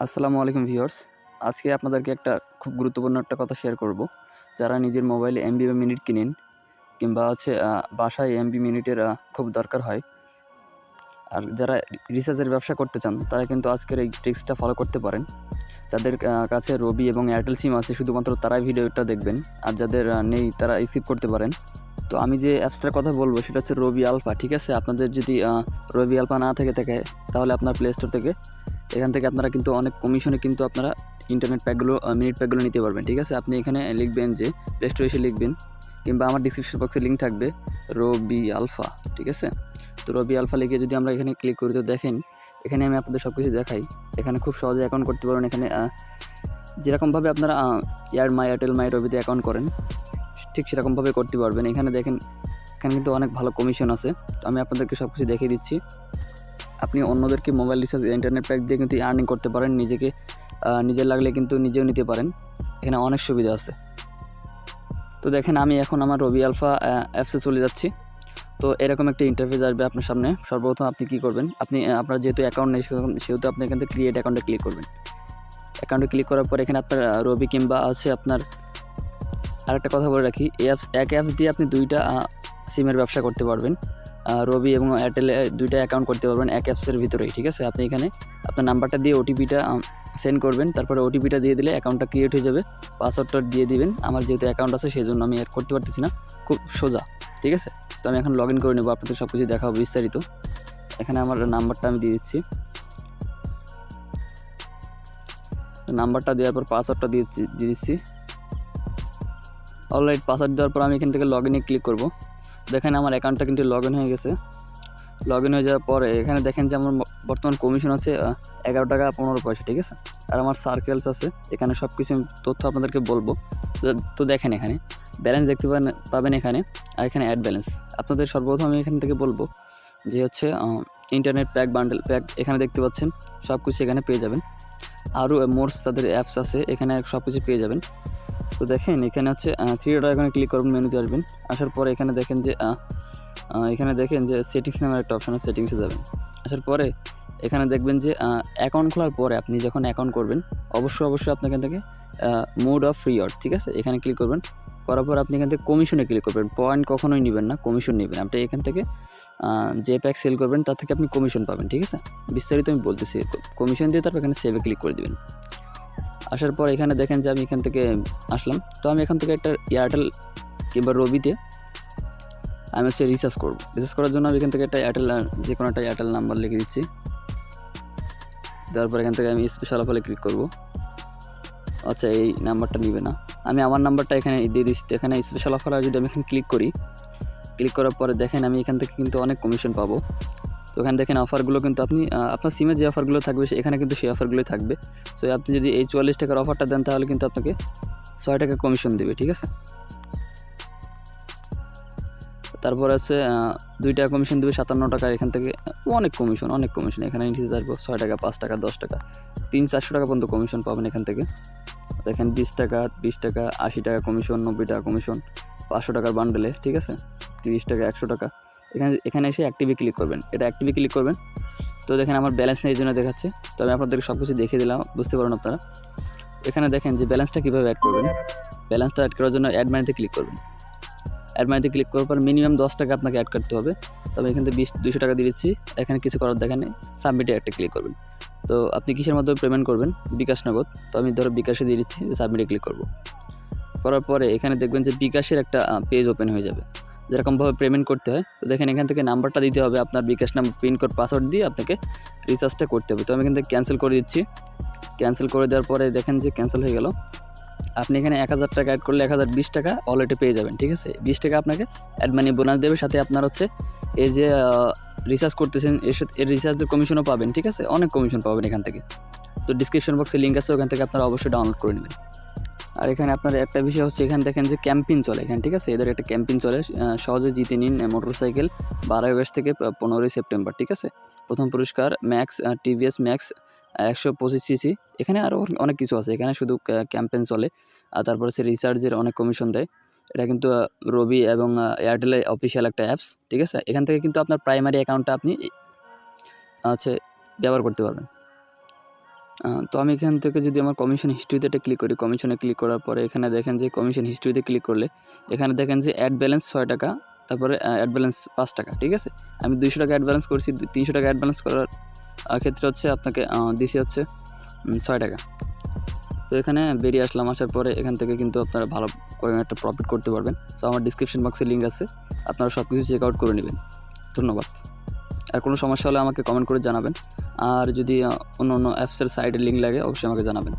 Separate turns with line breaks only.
আসসালামু আলাইকুম ভিউয়ার্স। আজকে আপনাদেরকে একটা খুব গুরুত্বপূর্ণ একটা কথা শেয়ার করব। যারা নিজের মোবাইলে এমবি বা মিনিট কিনেন কিংবা বাসায় এমবি মিনিটের খুব দরকার হয়। আর যারা রিচার্জের ব্যবসা করতে চান তারা কিন্তু আজকের এই ট্রিক্সটা ফলো করতে পারেন। যাদের কাছে রবি এবং এয়ারটেল সিম আছে শুধুমাত্র তারাই ভিডিওটা দেখবেন। আর যাদের নেই তারা স্কিপ করতে পারেন। তো আমি যে অ্যাপসটার কথা বলব সেটা হচ্ছে রবি আলফা, ঠিক আছে? আপনাদের যদি রবি আলফা না থাকে তাহলে আপনার প্লে স্টোর থেকে এখান থেকে আপনারা কিন্তু অনেক কমিশনে কিন্তু আপনারা ইন্টারনেট প্যাকগুলো মিনিট প্যাকগুলো নিতে পারবেন, ঠিক আছে? আপনি এখানে লিখবেন যে প্লে স্টোরে এসে লিখবেন কিংবা আমার ডিসক্রিপশন বক্সে লিঙ্ক থাকবে রবি আলফা, ঠিক আছে? তো রবি আলফা লিখে যদি আমরা এখানে ক্লিক করি তো দেখেন এখানে আমি আপনাদের সব কিছু দেখাই। এখানে খুব সহজে অ্যাকাউন্ট করতে পারবেন। এখানে যেরকমভাবে আপনারা এয়ারটেল মাই রবিতে অ্যাকাউন্ট করেন ঠিক সেরকমভাবে করতে পারবেন। এখানে দেখেন এখানে কিন্তু অনেক ভালো কমিশন আছে। তো আমি আপনাদেরকে সব কিছু দেখিয়ে দিচ্ছি। আপনি অন্যদেরকে মোবাইল রিচার্জ ইন্টারনেট প্যাক দিয়ে কিন্তু আর্নিং করতে পারেন। নিজের লাগলে কিন্তু নিজেও নিতে পারেন। এখানে অনেক সুবিধা আছে। তো দেখেন আমি এখন আমার রবি আলফা অ্যাপসে চলে যাচ্ছি। তো এরকম একটা ইন্টারফেস আসবে আপনার সামনে। সর্বপ্রথম আপনি কী করবেন, আপনার যেহেতু অ্যাকাউন্ট নেই সেহেতু আপনি এখান থেকে ক্রিয়েট অ্যাকাউন্টে ক্লিক করবেন। অ্যাকাউন্টে ক্লিক করার পর এখানে আপনার রবি কিংবা আপনার আরেকটা কথা বলে রাখি, এক অ্যাপস দিয়ে আপনি দুইটা সিমের ব্যবসা করতে পারবেন। রবি এবং এয়ারটেলে দুইটা অ্যাকাউন্ট করতে পারবেন এক অ্যাপসের ভিতরেই, ঠিক আছে? আপনি এখানে আপনার নাম্বারটা দিয়ে ওটিপিটা সেন্ড করবেন। তারপরে ওটিপিটা দিয়ে দিলে অ্যাকাউন্টটা ক্রিয়েট হয়ে যাবে। পাসওয়ার্ডটা দিয়ে দিবেন। আমার যেহেতু অ্যাকাউন্ট আছে সেই জন্য আমি অ্যাড করতে পারতেছি না, খুব সোজা, ঠিক আছে? তো আমি এখন লগ ইন করে নেবো, আপনাদের সব কিছু দেখাবো বিস্তারিত। এখানে আমার নাম্বারটা আমি দিয়ে দিচ্ছি। নাম্বারটা দেওয়ার পর পাসওয়ার্ডটা দিয়ে দিচ্ছি। অলরাইট, পাসওয়ার্ড দেওয়ার পর আমি এখান থেকে লগ ইনে ক্লিক করব। দেখেন আমার অ্যাকাউন্টটা কিন্তু লগ ইন হয়ে গেছে। লগ ইন হয়ে যাওয়ার পরে এখানে দেখেন যে আমার বর্তমান কমিশন আছে 11 টাকা 15 পয়সা, ঠিক আছে? আর আমার সার্কেলস আছে, এখানে সব কিছু তথ্য আপনাদেরকে বলবো। তো দেখেন এখানে ব্যালেন্স দেখতে পাবেন এখানে, আর এখানে অ্যাড ব্যালেন্স। আপনাদের সর্বপ্রথম আমি এখান থেকে বলবো যে ইন্টারনেট প্যাক, বান্ডেল প্যাক এখানে দেখতে পাচ্ছেন, সব কিছু এখানে পেয়ে যাবেন। আরও মোর্স তাদের অ্যাপস আছে, এখানে সব কিছু পেয়ে যাবেন। তো দেখেন এখানে হচ্ছে 3 ডট এখানে ক্লিক করবেন, মেনুতে আসবেন। আসার পরে এখানে দেখেন যে সেটিংস নামের একটা অপশন আছে, সেটিংসে যাবেন। আসার পরে এখানে দেখবেন যে অ্যাকাউন্ট খোলার পরে আপনি যখন অ্যাকাউন্ট করবেন অবশ্যই আপনি এখান থেকে মোড অফ ফ্রি অর্ড, ঠিক আছে? এখানে ক্লিক করবেন। করার পর আপনি এখান থেকে কমিশনে ক্লিক করবেন। পয়েন্ট কখনোই নেবেন না, কমিশন নেবেন। আপনি এখান থেকে যে প্যাক সেল করবেন তার থেকে আপনি কমিশন পাবেন, ঠিক আছে? বিস্তারিত আমি বলতেছি। কমিশন দিয়ে তারপর এখানে সেভে ক্লিক করে দেবেন। আসার পর এখানে দেখেন যে আমি এখান থেকে আসলাম। তো আমি এখান থেকে একটা এয়ারটেল কিংবা রবিতে আমি রিচার্জ করবো। রিচার্জ করার জন্য আমি এখান থেকে একটা যে কোনো একটা এয়ারটেল নাম্বার লিখে দিচ্ছি। তারপর এখান থেকে আমি স্পেশাল অফারে ক্লিক করব। আচ্ছা, এই নাম্বারটা নিবে না, আমি আমার নাম্বারটা এখানে দিয়ে দিচ্ছি। এখানে স্পেশাল অফার যদি আমি এখানে ক্লিক করার পরে দেখেন আমি এখান থেকে কিন্তু অনেক কমিশন পাবো। তো এখানে দেখেন অফারগুলো কিন্তু আপনি আপনার সিমে যে অফারগুলো থাকবে এখানে কিন্তু সেই অফারগুলোই থাকবে। সো আপনি যদি এই 44 টাকার অফারটা দেন তাহলে কিন্তু আপনাকে 6 টাকা কমিশন দেবে, ঠিক আছে? তারপর আছে 2 টাকা কমিশন দেবে 57 টাকা। এখান থেকে অনেক কমিশন এখানে নিচে আসবো 6 টাকা, 5 টাকা, 10 টাকা, 300-400 টাকা পর্যন্ত কমিশন পাবেন এখান থেকে। দেখেন 20 টাকা, 80 টাকা কমিশন, 90 টাকা কমিশন, 500 টাকার বান্ডেলে, ঠিক আছে? 30 টাকা, 100 টাকা। এখানে এসে অ্যাক্টিভে ক্লিক করবেন। এটা অ্যাক্টিভে ক্লিক করবেন। তো দেখেন আমার ব্যালেন্স নেই, এই জন্য দেখাচ্ছে। তো আমি আপনাদেরকে সব কিছু দেখিয়ে দিলাম, বুঝতে পারেন আপনারা। এখানে দেখেন যে ব্যালেন্সটা কীভাবে অ্যাড করবেন। ব্যালেন্সটা অ্যাড করার জন্য অ্যাড মানিতে ক্লিক করবেন। অ্যাড মানিতে ক্লিক করার পর মিনিমাম 10 টাকা আপনাকে অ্যাড করতে হবে। তবে এখান থেকে 200 টাকা দিয়ে দিচ্ছি। এখানে কিছু করার দেখা নেই, সাবমিটে একটা ক্লিক করবেন। তো আপনি কিসের মাধ্যমে পেমেন্ট করবেন? বিকাশ, নগদ। তো আমি ধরো বিকাশে দিয়ে দিচ্ছি, সাবমিটে ক্লিক করব। করার পরে এখানে দেখবেন যে বিকাশের একটা পেজ ওপেন হয়ে যাবে, যেরকমভাবে পেমেন্ট করতে হয়। তো দেখেন এখান থেকে নাম্বারটা দিতে হবে, আপনার বিকাশ নাম্বার, পিন কোড, পাসওয়ার্ড দিয়ে আপনাকে রিচার্জটা করতে হবে। তো আমি এখান থেকে ক্যান্সেল করে দিচ্ছি। ক্যান্সেল করে দেওয়ার পরে দেখেন যে ক্যান্সেল হয়ে গেল। আপনি এখানে 1000 টাকা অ্যাড করলে 1020 টাকা অলরেডি পেয়ে যাবেন, ঠিক আছে? 20 টাকা আপনাকে অ্যাড মানি বোনাস দেবে, সাথে আপনার এই যে রিচার্জ করতেছেন এর রিচার্জের কমিশনও পাবেন, ঠিক আছে? অনেক কমিশন পাবেন এখান থেকে। তো ডিসক্রিপশন বক্সে লিঙ্ক আছে, ওখান থেকে আপনারা অবশ্যই ডাউনলোড করে নেবেন। আর এখানে আপনার একটা বিষয় হচ্ছে, এখানে দেখেন যে ক্যাম্পেইন চলে এখানে, ঠিক আছে? এদের একটা ক্যাম্পেইন চলে, সহজে জিতে নিন মোটরসাইকেল 12 আগস্ট থেকে 15 সেপ্টেম্বর, ঠিক আছে? প্রথম পুরস্কার ম্যাক্স টিভিএস ম্যাক্স 125 সিসি। এখানে আরও অনেক কিছু আছে, এখানে শুধু ক্যাম্পেইন চলে। আর তারপর রিচার্জের অনেক কমিশন দেয়। এটা কিন্তু রবি এবং এয়ারটেলের অফিসিয়াল একটা অ্যাপস, ঠিক আছে? এখান থেকে কিন্তু আপনার প্রাইমারি অ্যাকাউন্টটা আপনি ব্যবহার করতে পারবেন। তো আমি এখান থেকে যদি আমার কমিশন হিস্ট্রিতে এটা ক্লিক করি, কমিশনে ক্লিক করার পরে এখানে দেখেন যে কমিশন হিস্ট্রিতে ক্লিক করলে এখানে দেখেন যে অ্যাড ব্যালেন্স 6 টাকা, তারপরে অ্যাড ব্যালেন্স 5 টাকা, ঠিক আছে। আমি 200 টাকা অ্যাড ব্যালেন্স করছি, 300 টাকা অ্যাড ব্যালেন্স করার ক্ষেত্রে হচ্ছে আপনাকে দিছি হচ্ছে 6 টাকা। তো এখানে বেরিয়ে আসলাম, আসার পরে এখান থেকে কিন্তু আপনারা ভালো করে একটা প্রফিট করতে পারবেন। সো আমার ডিসক্রিপশন বক্সে লিঙ্ক আছে, আপনারা সব কিছু চেক আউট করে নেবেন। ধন্যবাদ। আর কোনো সমস্যা হলে আমাকে কমেন্ট করে জানাবেন, আর যদি অন্য অন্য অ্যাপসের সাইটের লিঙ্ক লাগে অবশ্যই আমাকে জানাবেন।